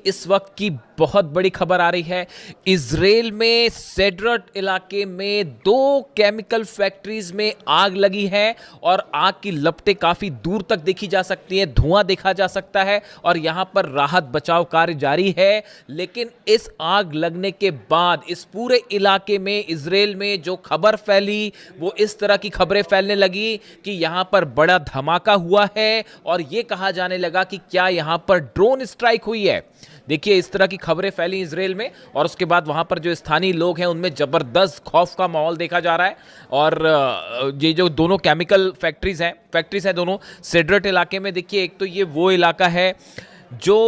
इस वक्त की बहुत बड़ी खबर आ रही है। इजराइल में सेड्रट इलाके में 2 केमिकल फैक्ट्रीज में आग लगी है और आग की लपटें काफी दूर तक देखी जा सकती हैं, धुआं देखा जा सकता है और यहां पर राहत बचाव कार्य जारी है। लेकिन इस आग लगने के बाद इस पूरे इलाके में इजराइल में जो खबर फैली वो इस तरह की खबरें फैलने लगी कि यहां पर बड़ा धमाका हुआ है और यह कहा जाने लगा कि क्या यहां पर ड्रोन स्ट्राइक हुई है। देखिए, इस तरह की खबरें फैली इजराइल में और उसके बाद वहां पर जो स्थानीय लोग हैं उनमें जबरदस्त खौफ का माहौल देखा जा रहा है। और ये जो दोनों केमिकल फैक्ट्रीज हैं दोनों सेड्रट इलाके में। देखिए, एक तो ये वो इलाका है जो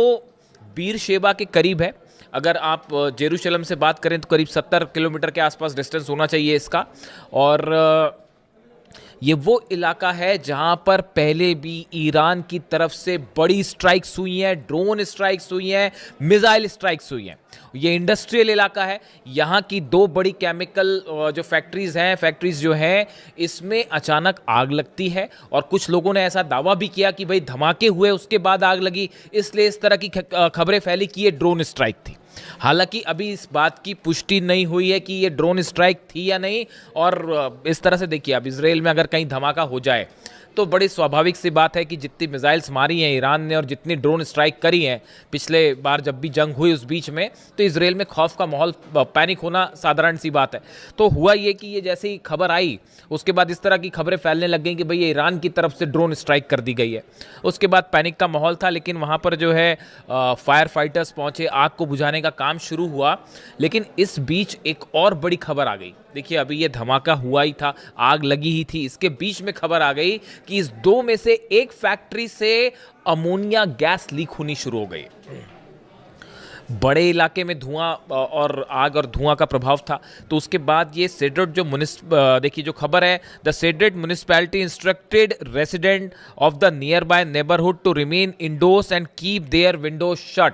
बीर शेबा के करीब है। अगर आप जेरूशलम से बात करें तो करीब 70 किलोमीटर के आसपास डिस्टेंस होना चाहिए इसका। और ये वो इलाका है जहां पर पहले भी ईरान की तरफ से बड़ी स्ट्राइक्स हुई हैं, ड्रोन स्ट्राइक्स हुई हैं, मिसाइल स्ट्राइक्स हुई हैं। ये इंडस्ट्रियल इलाका है। यहाँ की 2 बड़ी केमिकल जो फैक्ट्रीज जो हैं इसमें अचानक आग लगती है और कुछ लोगों ने ऐसा दावा भी किया कि भाई धमाके हुए उसके बाद आग लगी, इसलिए इस तरह की खबरें फैली कि ये ड्रोन स्ट्राइक थी। हालांकि अभी इस बात की पुष्टि नहीं हुई है कि ये ड्रोन स्ट्राइक थी या नहीं। और इस तरह से देखिए, अब इजराइल में अगर कहीं धमाका हो जाए तो बड़ी स्वाभाविक सी बात है कि जितनी मिसाइल्स मारी हैं ईरान ने और जितनी ड्रोन स्ट्राइक करी हैं पिछले बार जब भी जंग हुई उस बीच में, तो इजराइल में खौफ का माहौल, पैनिक होना साधारण सी बात है। तो हुआ ये कि ये जैसे ही खबर आई उसके बाद इस तरह की खबरें फैलने लग गई कि भाई ये ईरान की तरफ से ड्रोन स्ट्राइक कर दी गई है। उसके बाद पैनिक का माहौल था, लेकिन वहाँ पर जो है फायर फाइटर्स पहुँचे, आग को बुझाने का काम शुरू हुआ। लेकिन इस बीच एक और बड़ी खबर आ गई। देखिए, अभी ये धमाका हुआ ही था, आग लगी ही थी, इसके बीच में खबर आ गई कि इस 2 में से एक फैक्ट्री से अमोनिया गैस लीक होनी शुरू हो गई। बड़े इलाके में धुआं और आग और धुआं का प्रभाव था। तो उसके बाद ये सेड्रट जो देखिए जो खबर है, द सेड्रट municipality instructed resident of the nearby neighbourhood to remain indoors and keep their windows shut.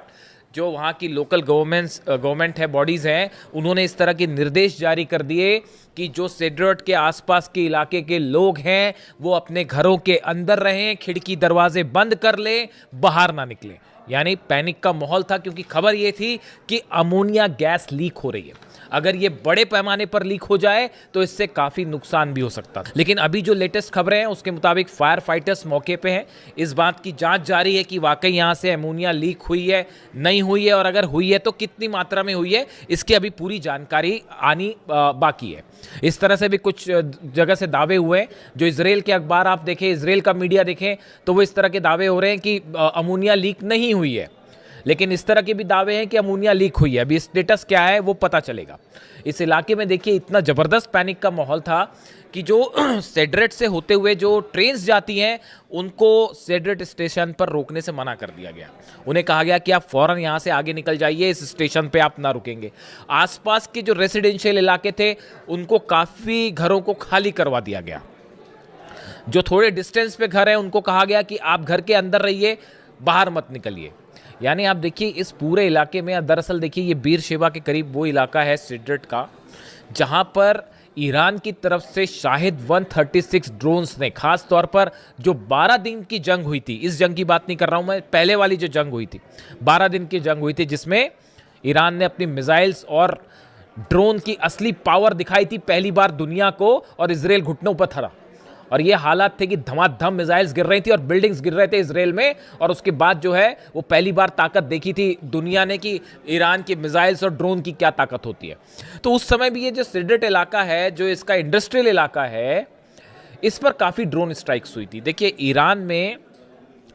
जो वहाँ की लोकल गवर्नमेंट है, बॉडीज़ हैं, उन्होंने इस तरह के निर्देश जारी कर दिए कि जो सेड्रट के आसपास के इलाके के लोग हैं वो अपने घरों के अंदर रहें, खिड़की दरवाजे बंद कर लें, बाहर ना निकलें। यानी पैनिक का माहौल था क्योंकि खबर ये थी कि अमोनिया गैस लीक हो रही है। अगर ये बड़े पैमाने पर लीक हो जाए तो इससे काफ़ी नुकसान भी हो सकता था। लेकिन अभी जो लेटेस्ट खबरें हैं उसके मुताबिक फायर फाइटर्स मौके पे हैं। इस बात की जांच जारी है कि वाकई यहाँ से अमोनिया लीक हुई है, नहीं हुई है, और अगर हुई है तो कितनी मात्रा में हुई है, इसकी अभी पूरी जानकारी आनी बाकी है। इस तरह से भी कुछ जगह से दावे हुए हैं। जो इजराइल के अखबार आप देखें, इजराइल का मीडिया देखें, तो वो इस तरह के दावे हो रहे हैं कि अमोनिया लीक नहीं हुई है। लेकिन इस तरह के भी दावे हैं कि अमोनिया लीक हुई है। अभी स्टेटस क्या है वो पता चलेगा। इस इलाके में देखिए इतना ज़बरदस्त पैनिक का माहौल था कि जो सेड्रट से होते हुए जो ट्रेन्स जाती हैं उनको सेड्रट स्टेशन पर रोकने से मना कर दिया गया। उन्हें कहा गया कि आप फ़ौरन यहाँ से आगे निकल जाइए, इस स्टेशन पे आप ना रुकेंगे। आसपास के जो रेसिडेंशियल इलाके थे उनको काफ़ी घरों को खाली करवा दिया गया। जो थोड़े डिस्टेंस पे घर हैं उनको कहा गया कि आप घर के अंदर रहिए, बाहर मत निकलिए। यानी आप देखिए इस पूरे इलाके में, दरअसल देखिए ये बीर शेबा के करीब वो इलाका है सेड्रट का जहां पर ईरान की तरफ से शाहिद 136 ड्रोन्स ने, खास तौर पर जो 12 दिन की जंग हुई थी, इस जंग की बात नहीं कर रहा हूं मैं, पहले वाली जो जंग हुई थी 12 दिन की जंग हुई थी जिसमें ईरान ने अपनी मिसाइल्स और ड्रोन की असली पावर दिखाई थी पहली बार दुनिया को, और इजराइल घुटनों पर था। और ये हालात थे कि धमाधम मिसाइल्स गिर रही थी और बिल्डिंग्स गिर रहे थे इजराइल में। और उसके बाद जो है वो पहली बार ताकत देखी थी दुनिया ने कि ईरान की मिसाइल्स और ड्रोन की क्या ताकत होती है। तो उस समय भी ये जो सेड्रट इलाका है, जो इसका इंडस्ट्रियल इलाका है, इस पर काफ़ी ड्रोन स्ट्राइक्स हुई थी। देखिए, ईरान में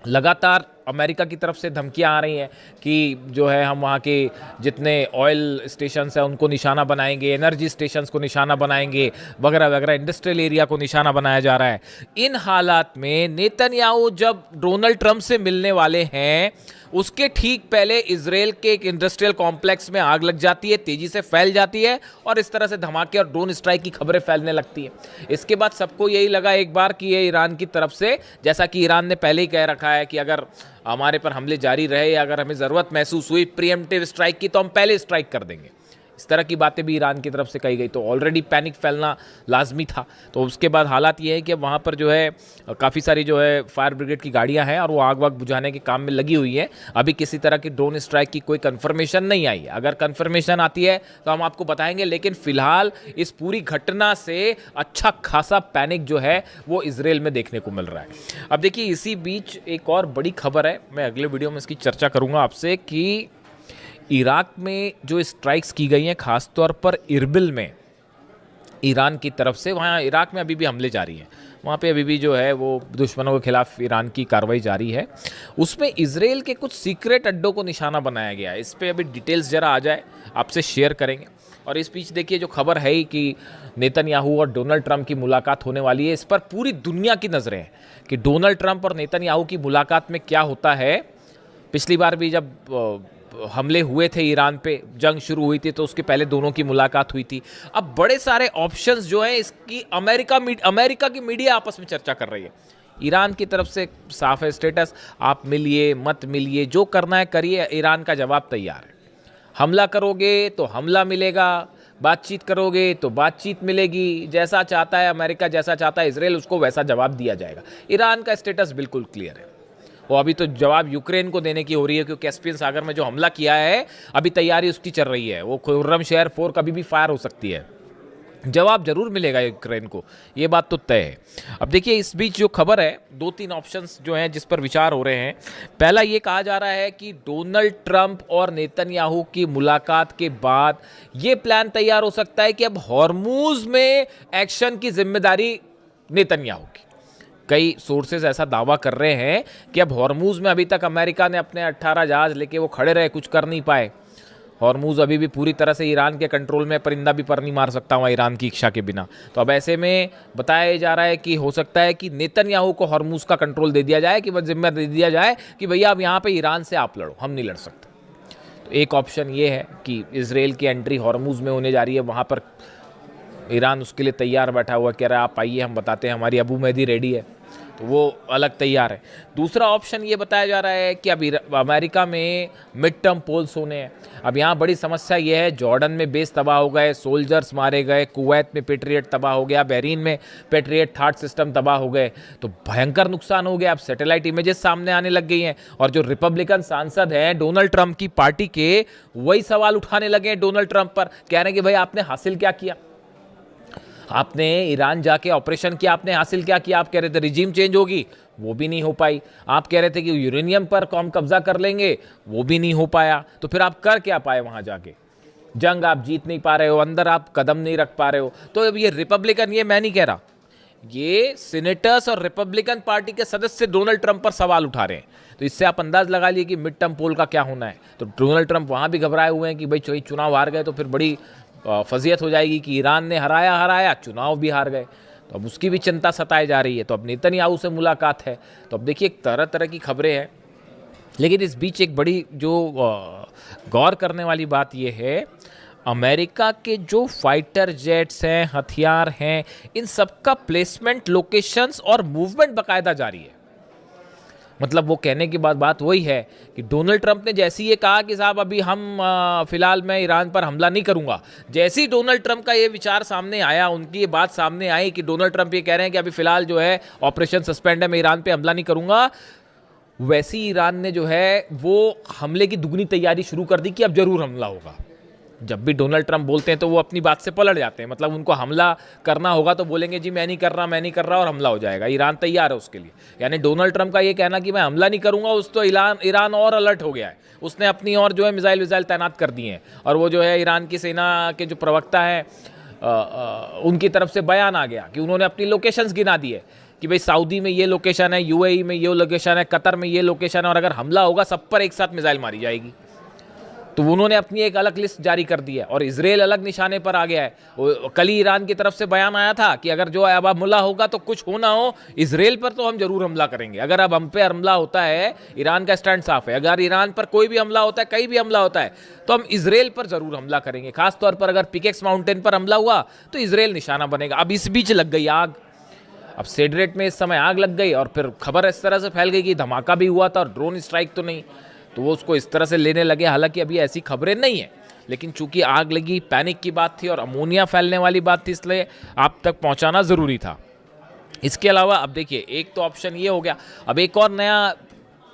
लगातार अमेरिका की तरफ से धमकियां आ रही हैं कि जो है हम वहाँ के जितने ऑयल स्टेशंस हैं उनको निशाना बनाएंगे, एनर्जी स्टेशंस को निशाना बनाएंगे, वगैरह वगैरह, इंडस्ट्रियल एरिया को निशाना बनाया जा रहा है। इन हालात में नेतन्याहू जब डोनाल्ड ट्रंप से मिलने वाले हैं उसके ठीक पहले इजराइल के एक इंडस्ट्रियल कॉम्प्लेक्स में आग लग जाती है, तेजी से फैल जाती है और इस तरह से धमाके और ड्रोन स्ट्राइक की खबरें फैलने लगती है। इसके बाद सबको यही लगा एक बार कि ये ईरान की तरफ से, जैसा कि ईरान ने पहले ही कह रखा है कि अगर हमारे पर हमले जारी रहे या अगर हमें ज़रूरत महसूस हुई प्रीएम्प्टिव स्ट्राइक की तो हम पहले स्ट्राइक कर देंगे। इस तरह की बातें भी ईरान की तरफ से कही गई। तो ऑलरेडी पैनिक फैलना लाजमी था। तो उसके बाद हालात ये है कि अब वहाँ पर जो है काफ़ी सारी जो है फायर ब्रिगेड की गाड़ियाँ हैं और वो आग वाग बुझाने के काम में लगी हुई है। अभी किसी तरह की ड्रोन स्ट्राइक की कोई कन्फर्मेशन नहीं आई है। अगर कन्फर्मेशन आती है तो हम आपको बताएंगे, लेकिन फिलहाल इस पूरी घटना से अच्छा खासा पैनिक जो है वो इजराइल में देखने को मिल रहा है। अब देखिए, इसी बीच एक और बड़ी खबर है, मैं अगले वीडियो में इसकी चर्चा करूंगा आपसे, कि इराक में जो स्ट्राइक्स की गई हैं खासतौर पर इरबिल में ईरान की तरफ से, वहाँ इराक में अभी भी हमले जारी हैं, वहाँ पे अभी भी जो है वो दुश्मनों के खिलाफ ईरान की कार्रवाई जारी है। उसमें इजराइल के कुछ सीक्रेट अड्डों को निशाना बनाया गया है। इस पर अभी डिटेल्स ज़रा आ जाए आपसे शेयर करेंगे। और इस बीच देखिए, जो खबर है ही कि नेतन्याहू और डोनाल्ड ट्रंप की मुलाकात होने वाली है, इस पर पूरी दुनिया की नज़रें हैं कि डोनाल्ड ट्रंप और नेतन्याहू की मुलाकात में क्या होता है। पिछली बार भी जब हमले हुए थे ईरान पे, जंग शुरू हुई थी, तो उसके पहले दोनों की मुलाकात हुई थी। अब बड़े सारे ऑप्शंस जो हैं इसकी अमेरिका की मीडिया आपस में चर्चा कर रही है। ईरान की तरफ से साफ है स्टेटस, आप मिलिए मत मिलिए, जो करना है करिए, ईरान का जवाब तैयार है। हमला करोगे तो हमला मिलेगा, बातचीत करोगे तो बातचीत मिलेगी, जैसा चाहता है अमेरिका, जैसा चाहता है इजराइल, उसको वैसा जवाब दिया जाएगा। ईरान का स्टेटस बिल्कुल क्लियर है। वो अभी तो जवाब यूक्रेन को देने की हो रही है, क्योंकि कैस्पियन सागर में जो हमला किया है अभी तैयारी उसकी चल रही है। वो खुर्रम शहर 4 कभी भी फायर हो सकती है। जवाब जरूर मिलेगा यूक्रेन को, ये बात तो तय है। अब देखिए, इस बीच जो खबर है, 2-3 ऑप्शंस जो हैं जिस पर विचार हो रहे हैं। पहला ये कहा जा रहा है कि डोनाल्ड ट्रंप और नेतन्याहू की मुलाकात के बाद ये प्लान तैयार हो सकता है कि अब हॉर्मूज में एक्शन की जिम्मेदारी नेतन्याहू की। कई सोर्सेज ऐसा दावा कर रहे हैं कि अब हॉर्मूज में अभी तक अमेरिका ने अपने 18 जहाज लेके वो खड़े रहे, कुछ कर नहीं पाए। हॉर्मूज अभी भी पूरी तरह से ईरान के कंट्रोल में, परिंदा भी पर नहीं मार सकता वहाँ ईरान की इच्छा के बिना। तो अब ऐसे में बताया जा रहा है कि हो सकता है कि नेतन्याहू को हॉर्मूज का कंट्रोल दे दिया जाए, कि वह जिम्मा दे दिया जाए कि भैया अब यहाँ पे ईरान से आप लड़ो, हम नहीं लड़ सकते। तो एक ऑप्शन ये है कि इजराइल की एंट्री हॉर्मूज में होने जा रही है, वहाँ पर ईरान उसके लिए तैयार बैठा हुआ, कह रहा है आप आइए, हम बताते हैं, हमारी अबू मेहदी रेडी है, तो वो अलग तैयार है। दूसरा ऑप्शन ये बताया जा रहा है कि अब अमेरिका में मिड टर्म पोल्स होने हैं। अब यहाँ बड़ी समस्या ये है, जॉर्डन में बेस तबाह हो गए, सोल्जर्स मारे गए, कुवैत में पेट्रियट तबाह हो गया, बहरीन में पेट्रियट थर्ड सिस्टम तबाह हो गए, तो भयंकर नुकसान हो गया। अब सैटेलाइट इमेजेस सामने आने लग गई हैं, और जो रिपब्लिकन सांसद हैं डोनाल्ड ट्रंप की पार्टी के, वही सवाल उठाने लगे हैं डोनाल्ड ट्रंप पर, कह रहे हैं कि भाई आपने हासिल क्या किया, आपने ईरान जाके ऑपरेशन किया, आपने हासिल क्या किया। आप कह रहे थे रिजीम चेंज होगी, वो भी नहीं हो पाई। आप कह रहे थे कि यूरेनियम पर कौम कब्जा कर लेंगे, वो भी नहीं हो पाया। तो फिर आप कर क्या पाए वहां जाके? जंग आप जीत नहीं पा रहे हो, अंदर आप कदम नहीं रख पा रहे हो। तो अब ये रिपब्लिकन, ये मैं नहीं कह रहा, ये सीनेटर्स और रिपब्लिकन पार्टी के सदस्य डोनाल्ड ट्रंप पर सवाल उठा रहे हैं। तो इससे आप अंदाज लगा लिए कि मिड टर्म पोल का क्या होना है। तो डोनाल्ड ट्रंप वहां भी घबराए हुए हैं कि भाई चुनाव हार गए तो फिर बड़ी फजीयत हो जाएगी कि ईरान ने हराया, चुनाव भी हार गए। तो अब उसकी भी चिंता सताई जा रही है। तो अब नेतन्याहू से मुलाकात है। तो अब देखिए, तरह तरह की खबरें हैं। लेकिन इस बीच एक बड़ी जो गौर करने वाली बात यह है, अमेरिका के जो फाइटर जेट्स हैं, हथियार हैं, इन सबका प्लेसमेंट, लोकेशंस और मूवमेंट बाकायदा जारी है। मतलब वो कहने की बात वही है कि डोनाल्ड ट्रंप ने जैसे ही ये कहा कि साहब अभी हम फिलहाल मैं ईरान पर हमला नहीं करूंगा, जैसे ही डोनाल्ड ट्रंप का ये विचार सामने आया, उनकी ये बात सामने आई कि डोनाल्ड ट्रंप ये कह रहे हैं कि अभी फिलहाल जो है ऑपरेशन सस्पेंड है, मैं ईरान पे हमला नहीं करूंगा, वैसे ही ईरान ने जो है वो हमले की दुगनी तैयारी शुरू कर दी कि अब जरूर हमला होगा। जब भी डोनाल्ड ट्रंप बोलते हैं तो वो अपनी बात से पलट जाते हैं। मतलब उनको हमला करना होगा तो बोलेंगे जी मैं नहीं कर रहा, और हमला हो जाएगा। ईरान तैयार है उसके लिए। यानी डोनाल्ड ट्रंप का ये कहना कि मैं हमला नहीं करूंगा, उस तो ईरान और अलर्ट हो गया है। उसने अपनी और जो है मिसाइल तैनात कर दिए हैं। और वो जो है ईरान की सेना के जो प्रवक्ता है उनकी तरफ से बयान आ गया कि उन्होंने अपनी लोकेशंस गिना दी है कि भाई सऊदी में ये लोकेशन है, यूएई में ये लोकेशन है, कतर में ये लोकेशन है, और अगर हमला होगा सब पर एक साथ मिसाइल मारी जाएगी। तो उन्होंने अपनी एक अलग लिस्ट जारी कर दी है। और इजराइल अलग निशाने पर आ गया है। कल ही ईरान की तरफ से बयान आया था कि अगर जो अब हमला होगा तो कुछ हो ना हो, इजराइल पर तो हम जरूर हमला करेंगे। अगर अब हम पे हमला होता है, ईरान का स्टैंड साफ है, अगर ईरान पर कोई भी हमला होता है, कहीं भी हमला होता है, तो हम इजराइल पर जरूर हमला करेंगे। खासतौर पर अगर पिकेक्स माउंटेन पर हमला हुआ तो इजराइल निशाना बनेगा। अब इस बीच लग गई आग। अब सेड्रेट में इस समय आग लग गई, और फिर खबर इस तरह से फैल गई कि धमाका भी हुआ था और ड्रोन स्ट्राइक तो नहीं, तो वो उसको इस तरह से लेने लगे। हालांकि अभी ऐसी खबरें नहीं है, लेकिन चूंकि आग लगी, पैनिक की बात थी और अमोनिया फैलने वाली बात थी, इसलिए आप तक पहुंचाना ज़रूरी था। इसके अलावा अब देखिए, एक तो ऑप्शन ये हो गया, अब एक और नया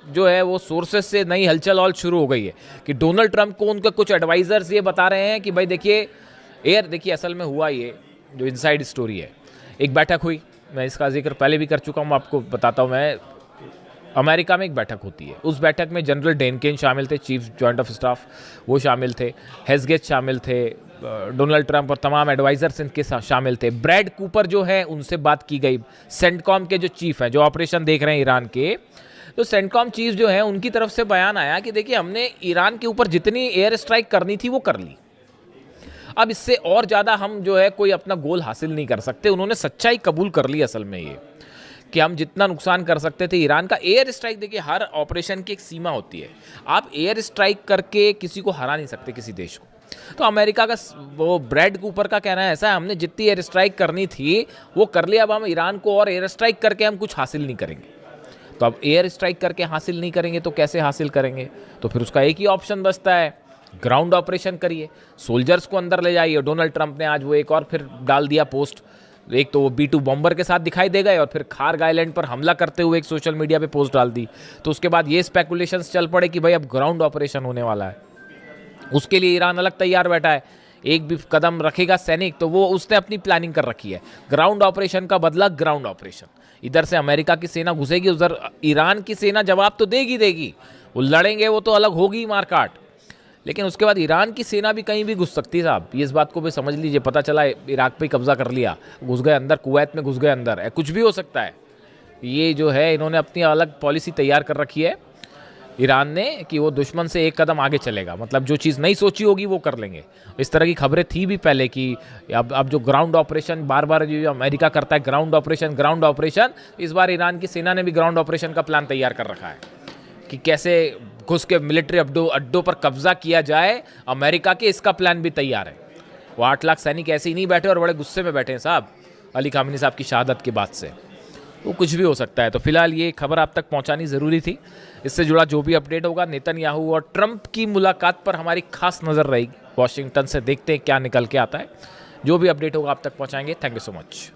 जो है वो सोर्सेस से नई हलचल और शुरू हो गई है कि डोनाल्ड ट्रंप को उनके कुछ एडवाइजर्स ये बता रहे हैं कि भाई देखिए असल में हुआ ये जो इनसाइड स्टोरी है। एक बैठक हुई, मैं इसका जिक्र पहले भी कर चुका हूँ, आपको बताता हूँ मैं। अमेरिका में एक बैठक होती है, उस बैठक में जनरल डेनकेन शामिल थे, चीफ जॉइंट ऑफ स्टाफ, वो शामिल थे, हेस्गेट शामिल थे, डोनाल्ड ट्रंप और तमाम एडवाइजर्स इनके शामिल थे। ब्रैड कूपर जो है उनसे बात की गई, सेंटकॉम के जो चीफ हैं, जो ऑपरेशन देख रहे हैं ईरान के, तो सेंटकॉम चीफ जो है उनकी तरफ से बयान आया कि देखिए हमने ईरान के ऊपर जितनी एयर स्ट्राइक करनी थी वो कर ली, अब इससे और ज़्यादा हम जो है कोई अपना गोल हासिल नहीं कर सकते। उन्होंने सच्चाई कबूल कर ली असल में ये कि हम जितना नुकसान कर सकते थे ईरान का। एयर स्ट्राइक, देखिए हर ऑपरेशन की एक सीमा होती है, आप एयर स्ट्राइक करके किसी को हरा नहीं सकते, किसी देश को। तो अमेरिका का वो ब्रैड कूपर का कहना है ऐसा है, हमने जितनी एयर स्ट्राइक करनी थी वो कर लिया, अब हम ईरान को और एयर स्ट्राइक करके हम कुछ हासिल नहीं करेंगे। तो अब एयर स्ट्राइक करके हासिल नहीं करेंगे तो कैसे हासिल करेंगे? तो फिर उसका एक ही ऑप्शन बचता है, ग्राउंड ऑपरेशन करिए, सोल्जर्स को अंदर ले जाइए। डोनाल्ड ट्रंप ने आज वो एक और फिर डाल दिया पोस्ट, एक तो वो B-2 बॉम्बर के साथ दिखाई दे गए और फिर खारग आइलैंड पर हमला करते हुए एक सोशल मीडिया पे पोस्ट डाल दी। तो उसके बाद ये स्पेकुलेशंस चल पड़े कि भाई अब ग्राउंड ऑपरेशन होने वाला है, उसके लिए ईरान अलग तैयार बैठा है। एक भी कदम रखेगा सैनिक तो वो उसने अपनी प्लानिंग कर रखी है, ग्राउंड ऑपरेशन का बदला ग्राउंड ऑपरेशन। इधर से अमेरिका की सेना घुसेगी, उधर ईरान की सेना जवाब तो देगी, वो लड़ेंगे, वो तो अलग होगी मारकाट, लेकिन उसके बाद ईरान की सेना भी कहीं भी घुस सकती है साहब। ये इस बात को भी समझ लीजिए, पता चला इराक पे कब्जा कर लिया, घुस गए अंदर, कुवैत में घुस गए अंदर, कुछ भी हो सकता है। ये जो है इन्होंने अपनी अलग पॉलिसी तैयार कर रखी है ईरान ने कि वो दुश्मन से एक कदम आगे चलेगा, मतलब जो चीज़ नहीं सोची होगी वो कर लेंगे। इस तरह की खबरें थी भी पहले कि अब जो ग्राउंड ऑपरेशन बार बार जो अमेरिका करता है, ग्राउंड ऑपरेशन, इस बार ईरान की सेना ने भी ग्राउंड ऑपरेशन का प्लान तैयार कर रखा है कि कैसे घुस के मिलिट्री अड्डों पर कब्जा किया जाए। अमेरिका के इसका प्लान भी तैयार है। वो 8 लाख सैनिक ऐसे ही नहीं बैठे और बड़े गुस्से में बैठे हैं साहब अली खामेनी साहब की शहादत के बाद से, वो कुछ भी हो सकता है। तो फिलहाल ये खबर आप तक पहुंचानी ज़रूरी थी। इससे जुड़ा जो भी अपडेट होगा, नेतन्याहू और ट्रंप की मुलाकात पर हमारी खास नज़र रहेगी। वॉशिंगटन से देखते हैं क्या निकल के आता है। जो भी अपडेट होगा आप तक पहुंचाएंगे। Thank you so much.